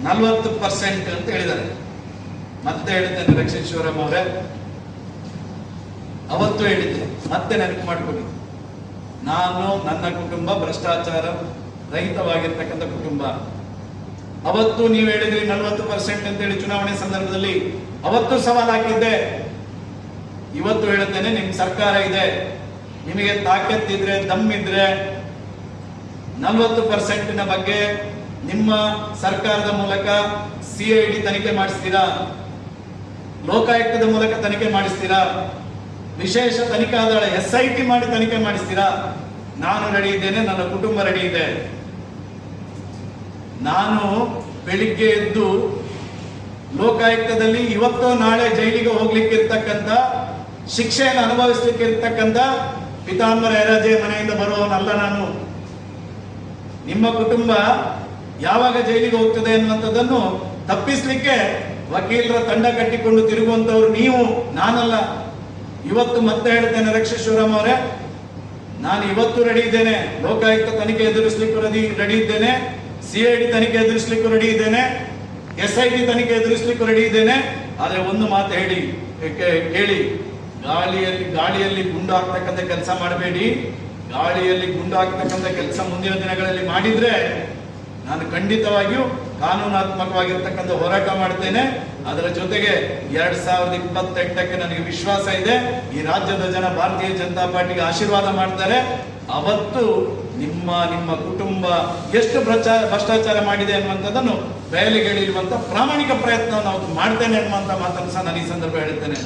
40% ಅಂತ ಹೇಳಿದ್ದಾರೆ. ಮತ್ತೆ ಹೇಳ್ತೇನೆ ರಕ್ಷಿತ್ ಶಿವರಾಮ್ ಅವರೇ, ಅವತ್ತು ಹೇಳಿದ್ದೆ, ಮತ್ತೆ ನೆನಪು ಮಾಡಿಕೊಳ್ಳಿ. ನಾನು, ನನ್ನ ಕುಟುಂಬ ಭ್ರಷ್ಟಾಚಾರ ರಹಿತವಾಗಿರ್ತಕ್ಕಂಥ ಕುಟುಂಬ. ಅವತ್ತು ನೀವು ಹೇಳಿದ್ರಿ 40% ಅಂತೇಳಿ ಚುನಾವಣೆ ಸಂದರ್ಭದಲ್ಲಿ, ಅವತ್ತು ಸವಾಲು ಹಾಕಿದ್ದೆ. ಇವತ್ತು ಹೇಳುತ್ತೇನೆ, ನಿಮ್ ಸರ್ಕಾರ ಇದೆ, ನಿಮಗೆ ತಾಕತ್ತಿದ್ರೆ, ದಮ್ಮಿದ್ರೆ 40% ಬಗ್ಗೆ ನಿಮ್ಮ ಸರ್ಕಾರದ ಮೂಲಕ CID ತನಿಖೆ ಮಾಡಿಸ್ತೀರಾ, ಲೋಕಾಯುಕ್ತದ ಮೂಲಕ ತನಿಖೆ ಮಾಡಿಸ್ತೀರಾ, ವಿಶೇಷ ತನಿಖಾ ದಳ SIT ಮಾಡಿ ತನಿಖೆ ಮಾಡಿಸ್ತೀರಾ? ನಾನು ರೆಡಿ ಇದ್ದೇನೆ, ನನ್ನ ಕುಟುಂಬ ರೆಡಿ ಇದೆ. ನಾನು ಬೆಳಿಗ್ಗೆ ಎದ್ದು ಲೋಕಾಯುಕ್ತದಲ್ಲಿ ಇವತ್ತೋ ನಾಳೆ ಜೈಲಿಗೆ ಹೋಗ್ಲಿಕ್ಕೆ ಇರ್ತಕ್ಕಂಥ, ಶಿಕ್ಷೆಯನ್ನು ಅನುಭವಿಸ್ಲಿಕ್ಕೆ ಇರ್ತಕ್ಕಂಥ ಪಿತಾಂಬರ ಯರಾಜೆ ಮನೆಯಿಂದ ಬರುವವನಲ್ಲ ನಾನು. ನಿಮ್ಮ ಕುಟುಂಬ ಯಾವಾಗ ಜೈಲಿಗೆ ಹೋಗ್ತದೆ ಅನ್ನುವಂಥದ್ದನ್ನು ತಪ್ಪಿಸ್ಲಿಕ್ಕೆ ವಕೀಲರ ತಂಡ ಕಟ್ಟಿಕೊಂಡು ತಿರುಗುವಂತವ್ರು ನೀವು, ನಾನಲ್ಲ. ಇವತ್ತು ಮತ್ತೆ ಹೇಳ್ತೇನೆ ರಕ್ಷಿತ್ ಶಿವರಾಮ್ ಅವರೇ, ನಾನು ಇವತ್ತು ರೆಡಿ ಇದ್ದೇನೆ, ಲೋಕಾಯುಕ್ತ ತನಿಖೆ ಎದುರಿಸಲಿಕ್ಕೂ ರೆಡಿ ಇದ್ದೇನೆ, CID ತನಿಖೆ ಎದುರಿಸಲಿಕ್ಕೂ ರೆಡಿ ಇದ್ದೇನೆ, SIT ತನಿಖೆ ಎದುರಿಸಲಿಕ್ಕೂ ರೆಡಿ ಇದ್ದೇನೆ. ಆದ್ರೆ ಒಂದು ಮಾತು ಕೇಳಿ, ಗಾಳಿಯಲ್ಲಿ ಗುಂಡು ಹಾಕ್ತಕ್ಕಂಥ ಕೆಲಸ ಮಾಡಬೇಡಿ. ಗಾಳಿಯಲ್ಲಿ ಗುಂಡು ಹಾಕ್ತಕ್ಕಂಥ ಕೆಲಸ ಮುಂದಿನ ದಿನಗಳಲ್ಲಿ ಮಾಡಿದ್ರೆ ನಾನು ಖಂಡಿತವಾಗಿಯೂ ಕಾನೂನಾತ್ಮಕವಾಗಿರ್ತಕ್ಕಂಥ ಹೋರಾಟ ಮಾಡ್ತೇನೆ. ಅದರ ಜೊತೆಗೆ 2028ಕ್ಕೆ ನನಗೆ ವಿಶ್ವಾಸ ಇದೆ, ಈ ರಾಜ್ಯದ ಜನ ಭಾರತೀಯ ಜನತಾ ಪಾರ್ಟಿಗೆ ಆಶೀರ್ವಾದ ಮಾಡ್ತಾರೆ. ಅವತ್ತು ನಿಮ್ಮ ಕುಟುಂಬ ಎಷ್ಟು ಭ್ರಷ್ಟಾಚಾರ ಮಾಡಿದೆ ಅನ್ನುವಂಥದ್ದನ್ನು ಬಯಲಿಗೆಳೆಯುವಂತ ಪ್ರಾಮಾಣಿಕ ಪ್ರಯತ್ನವನ್ನು ಅವತ್ತು ಮಾಡ್ತೇನೆ ಅನ್ನುವಂಥ ಮಾತನ್ನು ಸಹ ನಾನು ಈ ಸಂದರ್ಭ ಹೇಳ್ತೇನೆ.